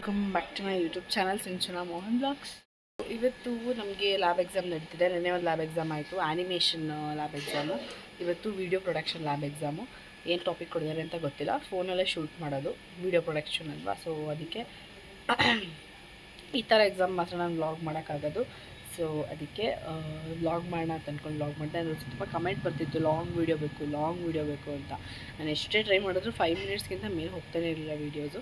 Welcome back to my YouTube channel Sinchana Mohan blogs. ಇವತ್ತು ನಮಗೆ lab exam ನಡೀತಿದೆ. ನೆನ್ನೆ ಒಂದು ಲ್ಯಾಬ್ ಎಕ್ಸಾಮ್ ಆಯಿತು, ಆ್ಯನಿಮೇಷನ್ ಲ್ಯಾಬ್ ಎಕ್ಸಾಮು. ಇವತ್ತು ವೀಡಿಯೋ ಪ್ರೊಡಕ್ಷನ್ ಲ್ಯಾಬ್ ಎಕ್ಸಾಮು. ಏನು ಟಾಪಿಕ್ ಕೊಡಿದ್ದಾರೆ ಅಂತ ಗೊತ್ತಿಲ್ಲ. ಫೋನಲ್ಲೇ ಶೂಟ್ ಮಾಡೋದು, ವೀಡಿಯೋ ಪ್ರೊಡಕ್ಷನ್ ಅಲ್ವಾ. ಸೊ ಅದಕ್ಕೆ ಈ ಥರ ಎಕ್ಸಾಮ್ ಮಾತ್ರ ನಾನು ವ್ಲಾಗ್ ಮಾಡೋಕ್ಕಾಗೋದು. ಸೊ ಅದಕ್ಕೆ ವ್ಲಾಗ್ ಮಾಡೋಣ ಅಂತ ಅಂದ್ಕೊಂಡು ವ್ಲಾಗ್ ಮಾಡಿದೆ. ಅದು ತುಂಬ ಕಮೆಂಟ್ ಬರ್ತಿತ್ತು, ಲಾಂಗ್ ವೀಡಿಯೋ ಬೇಕು ಅಂತ. ನಾನು ಎಷ್ಟೇ ಟ್ರೈ ಮಾಡಿದ್ರು 5 ಮಿನಿಟ್ಸ್ಗಿಂತ ಮೇಲೆ ಹೋಗ್ತಾನೆ ಇರಲಿಲ್ಲ ವೀಡಿಯೋಸು.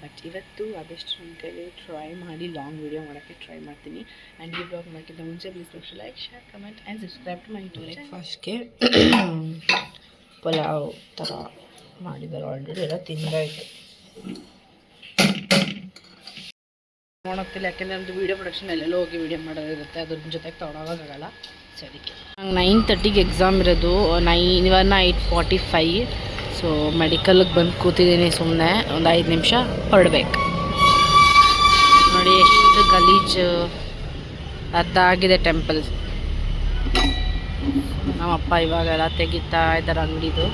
ಬಟ್ ಇವತ್ತು ಆದಷ್ಟು ನನ್ನ ಕೈಲಿ ಟ್ರೈ ಮಾಡಿ ಲಾಂಗ್ ವೀಡಿಯೋ ಮಾಡೋಕ್ಕೆ ಟ್ರೈ ಮಾಡ್ತೀನಿ. ಆ್ಯಂಡ್ ಈ ಬ್ಲಾಗ್ ಮಾಡೋಕ್ಕಿಂತ ಮುಂಚೆ please like, share, comment and subscribe to my YouTube. ಬ್ರೇಕ್ಫಾಸ್ಟ್ಗೆ ಪಲಾವ್ ಥರ ಮಾಡಿದ್ದಾರೆ. ಆಲ್ರೆಡಿ ಎಲ್ಲ ತಿಂದಾಯಿತು. ನೋಡೋಗ್ತಿಲ್ಲ, ಯಾಕೆಂದರೆ ನಮ್ಮದು ವೀಡಿಯೋ ಪ್ರೊಡಕ್ಷನ್ ಎಲ್ಲೆಲ್ಲೋ ಹೋಗಿ ವೀಡಿಯೋ ಮಾಡೋದಿರುತ್ತೆ, ಅದ್ರ ಜೊತೆಗೆ ತೊಗೊಳೋಕ್ಕಾಗಲ್ಲ. ಸೊ ಅದಕ್ಕೆ ನಂಗೆ 9:30ಗೆ ಎಕ್ಸಾಮ್ ಇರೋದು. ಇವಾಗ 8:45. ಸೊ ಮೆಡಿಕಲ್ಗೆ ಬಂದು ಕೂತಿದ್ದೀನಿ ಸುಮ್ಮನೆ. ಒಂದು 5 ನಿಮಿಷ ಹೊರಡ್ಬೇಕು. ನೋಡಿ ಎಷ್ಟು ಗಲೀಜು, ಅರ್ಧ ಆಗಿದೆ ಟೆಂಪಲ್. ನಮ್ಮಪ್ಪ ಇವಾಗೆಲ್ಲ ತೆಗಿತಾ ಇದ್ದಾರೆ ಅಂಗಡಿದು.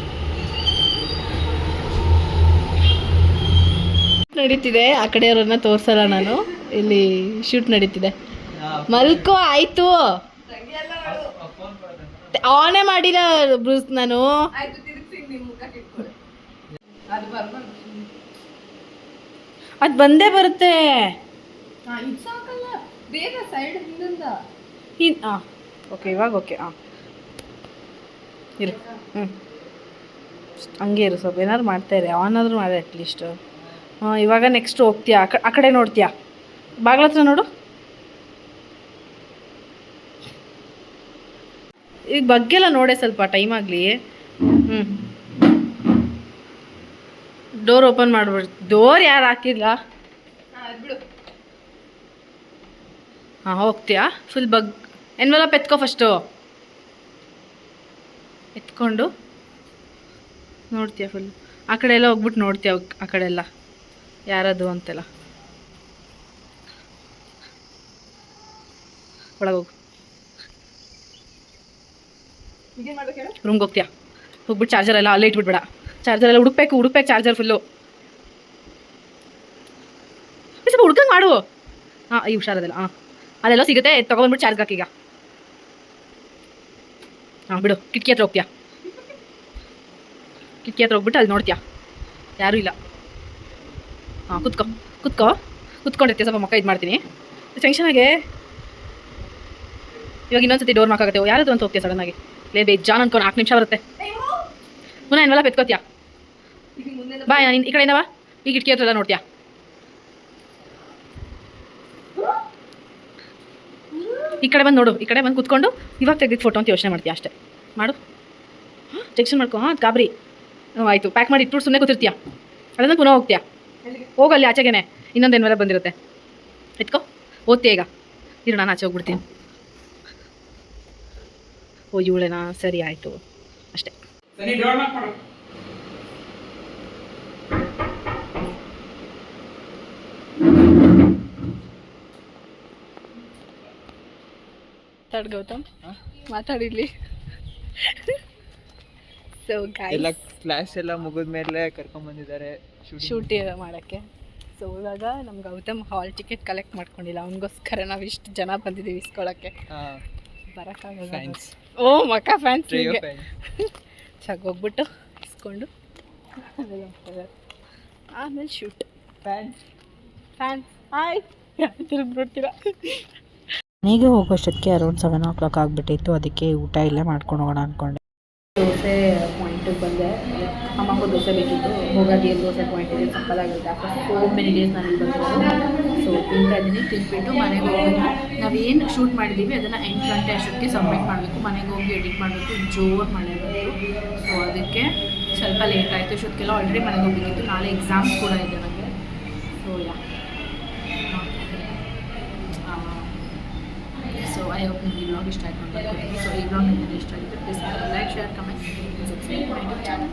ನಡೀತಿದೆ, ಆ ಕಡೆಯವ್ರನ್ನ ತೋರಿಸಲ್ಲ ನಾನು. ಇಲ್ಲಿ ಶೂಟ್ ನಡೀತಿದೆ. ಮಲ್ಕೋ ಆಯಿತು, ಆನೇ ಮಾಡಿಲ್ಲ ಬ್ರೂಸ್ ನಾನು. ಅದು ಬಂದೇ ಬರುತ್ತೆ. ಓಕೆ, ಇವಾಗ ಓಕೆ. ಇರು. ಹಂಗೆ ಇರು, ಸ್ವಲ್ಪ ಏನಾದ್ರು ಮಾಡ್ತಾ ಇರಿ. ಆನ್ ಆದರೂ ಮಾಡಿ ಅಟ್ಲೀಸ್ಟ್. ಇವಾಗ ನೆಕ್ಸ್ಟ್ ಹೋಗ್ತೀಯಾ, ಆ ಕಡೆ ನೋಡ್ತೀಯಾ, ಬಾಗ್ಲ ಹತ್ರ ನೋಡು. ಈಗ ಬಗ್ಗೆಲ್ಲ ನೋಡೆ, ಸ್ವಲ್ಪ ಟೈಮ್ ಆಗಲಿ. Door open ಮಾಡ್ಬಿಡ್. ಡೋರ್ ಯಾರು ಹಾಕಿಲ್ಲ. ಹಾಂ, ಹೋಗ್ತೀಯಾ? ಫುಲ್ ಎನ್ವೆಲಪ್ ಎತ್ಕೋ ಫಸ್ಟು. ಎತ್ಕೊಂಡು ನೋಡ್ತೀಯ ಫುಲ್. ಆ ಕಡೆ ಎಲ್ಲ ಹೋಗ್ಬಿಟ್ಟು ನೋಡ್ತೀಯ, ಆ ಕಡೆ ಎಲ್ಲ ಯಾರದು ಅಂತೆಲ್ಲ. ಒಳಗೋಗು. ರೂಮ್ಗೆ ಹೋಗ್ತೀಯಾ? ಹೋಗ್ಬಿಟ್ಟು ಚಾರ್ಜರ್ ಎಲ್ಲ ಅಲ್ಲೇ ಇಟ್ಬಿಡ್ಬೇಡ. ಚಾರ್ಜರ್ ಎಲ್ಲ ಹುಡುಕ್ಬೇಕು ಚಾರ್ಜರ್ ಫುಲ್ಲು. ಸ್ವಲ್ಪ ಹುಡ್ಕಂಗೆ ಮಾಡು. ಹಾಂ, ಈ ಹುಷಾರದಲ್ಲ. ಅಲ್ಲೆಲ್ಲ ಸಿಗುತ್ತೆ, ತೊಗೊಬಂದ್ಬಿಟ್ಟು ಚಾರ್ಜ್ ಹಾಕೀಗ. ಬಿಡು. ಕಿಟಕಿ ಹತ್ರ ಹೋಗ್ತೀಯಾ? ಕಿಟಕಿ ಹತ್ರ ಹೋಗ್ಬಿಟ್ಟು ಅಲ್ಲಿ ನೋಡ್ತೀಯಾ, ಯಾರೂ ಇಲ್ಲ. ಕುತ್ಕೊಂಡಿರ್ತೀಯ. ಸ್ವಲ್ಪ ಮಕ್ಕ ಇದು ಮಾಡ್ತೀನಿ ಟೆನ್ಷನಾಗೆ. ಇವಾಗ ಇನ್ನೊಂದ್ಸತಿ ಡೋರ್ ನಾಕ್ ಆಗುತ್ತೆ. ಯಾರಾದ್ರು ಅಂತ ಹೋಗ್ತೀಯ ಸಡನ್ನಾಗಿ. ಬೇಜಾನ್ ಅನ್ಕೊಂಡು 4 ನಿಮಿಷ ಬರುತ್ತೆ. ಪುನಃ ಎನ್ವೆಲಪ್ ಎತ್ಕೋತೀಯಾ? ಬಾ, ಈ ಕಡೆಯಿಂದ ಬಾ. ಈ ಕಿಟಕಿ ಹತ್ರ ಎಲ್ಲ ನೋಡ್ತೀಯಾ? ಈ ಕಡೆ ಬಂದು ನೋಡು. ಈ ಕಡೆ ಬಂದು ಕುತ್ಕೊಂಡು ಇವಾಗ ತೆಗೆದಿದ್ದು ಫೋಟೋ ಅಂತ ಯೋಚನೆ ಮಾಡ್ತೀಯಾ ಅಷ್ಟೇ. ಮಾಡು, ಟೆನ್ಷನ್ ಮಾಡ್ಕೊ. ಗಾಬರಿ. ಆಯಿತು, ಪ್ಯಾಕ್ ಮಾಡಿ ಇಟ್ಬಿಟ್ಟು ಸುಮ್ಮನೆ ಕೂತಿರ್ತೀಯಾ. ಅದನ್ನು ಪುನಃ ಹೋಗ್ತೀಯಾ? ಹೋಗಲ್ಲಿ ಆಚೆಗೇನೆ ಇನ್ನೊಂದು ಎನ್ವೆಲಪ್ ಬಂದಿರುತ್ತೆ. ಎತ್ಕೋ, ಓದ್ತೀಯ ಈಗ. ಇರು, ನಾನು ಆಚೆ ಹೋಗ್ಬಿಡ್ತೀನಿ. ಓ, ಇವಳೇನಾ? ಸರಿ, ಆಯಿತು, ಅಷ್ಟೇ. ಗೌತಮ್ ಮಾತಾಡಿರ್ಲಿ. ಸೊ ಎಲ್ಲ ಕ್ಲಾಸ್ ಎಲ್ಲ ಮುಗಿದ ಮೇಲೆ ಕರ್ಕೊಂಡ್ ಬಂದಿದ್ದಾರೆ ಶೂಟ್ ಮಾಡೋಕ್ಕೆ. ಸೊ ಇವಾಗ ನಮ್ಮ ಗೌತಮ್ ಹಾಲ್ ಟಿಕೆಟ್ ಕಲೆಕ್ಟ್ ಮಾಡ್ಕೊಂಡಿಲ್ಲ. ಅವನಿಗೋಸ್ಕರ ನಾವು ಇಷ್ಟು ಜನ ಬಂದಿದ್ದೀವಿ ಇಸ್ಕೊಳ್ಳೋಕ್ಕೆ. ಬರೋಕ್ಕಾಗಲ್ಲ. ಓ ಮಕ್ಕ ಫ್ಯಾನ್ಸ್. ಹೋಗ್ಬಿಟ್ಟು ಇಸ್ಕೊಂಡು ಆಮೇಲೆ ಶೂಟ್. Fans hi ತಿರುಗ್ಬಿಡ್ತೀರಾ. ಮನೆಗೆ ಹೋಗೋಷ್ಟೊತ್ತಿಗೆ ಅರೌಂಡ್ 7 o'clock ಆಗಿಬಿಟ್ಟಿತ್ತು. ಅದಕ್ಕೆ ಊಟ ಇಲ್ಲೇ ಮಾಡ್ಕೊಂಡು ಹೋಗೋಣ ಅಂದ್ಕೊಂಡೆ. ದೋಸೆ ಪಾಯಿಂಟಿಗೆ ಬಂದೆ. ಅಮ್ಮಂಗೂ ದೋಸೆ ಬೇಕಿತ್ತು. ಹೋಗಾಗಿ ದೋಸೆ ಪಾಯಿಂಟಿಗೆ ಸಪ್ಪಲಾಗಿರುತ್ತೆ. ಆಫ್ಟರ್ ಸೋ ಮೆನಿ ಡೇಸ್ ನಾನು ಇಲ್ಲಿ ಬಂದಿರೋದು. ಸೊ ತಿಂತಾ ಇದ್ದೀನಿ. ತಿಂದ್ಬಿಟ್ಟು ಮನೆಗೆ ಹೋಗೋಣ. ನಾವೇನು ಶೂಟ್ ಮಾಡಿದ್ದೀವಿ ಅದನ್ನು 8 ಗಂಟೆ ಅಷ್ಟೊತ್ತಿಗೆ ಸಬ್ಮಿಟ್ ಮಾಡಬೇಕು. ಮನೆಗೆ ಹೋಗಿ ಎಡಿಟ್ ಮಾಡಬೇಕು. ಜೋರು ಮಳೆ ಬಂತು. ಸೊ ಅದಕ್ಕೆ ಸ್ವಲ್ಪ ಲೇಟ್ ಆಯಿತು. ಶೂಟ್ಗೆಲ್ಲ ಆಲ್ರೆಡಿ ಮನೆಗೆ ಹೋಗಬೇಕಿತ್ತು. ನಾಳೆ ಎಕ್ಸಾಮ್ಸ್ ಕೂಡ ಇದೆ ನನಗೆ. So I hope you vlog ಇಷ್ಟ ಆಯ್ತು ಅಂತ. ಸೊ ಈ vlog ನಿಮಗೆ ಇಷ್ಟ ಆಯಿತು, please like, share, comment, subscribe ಮಾಡಿ ಚಾನಲ್.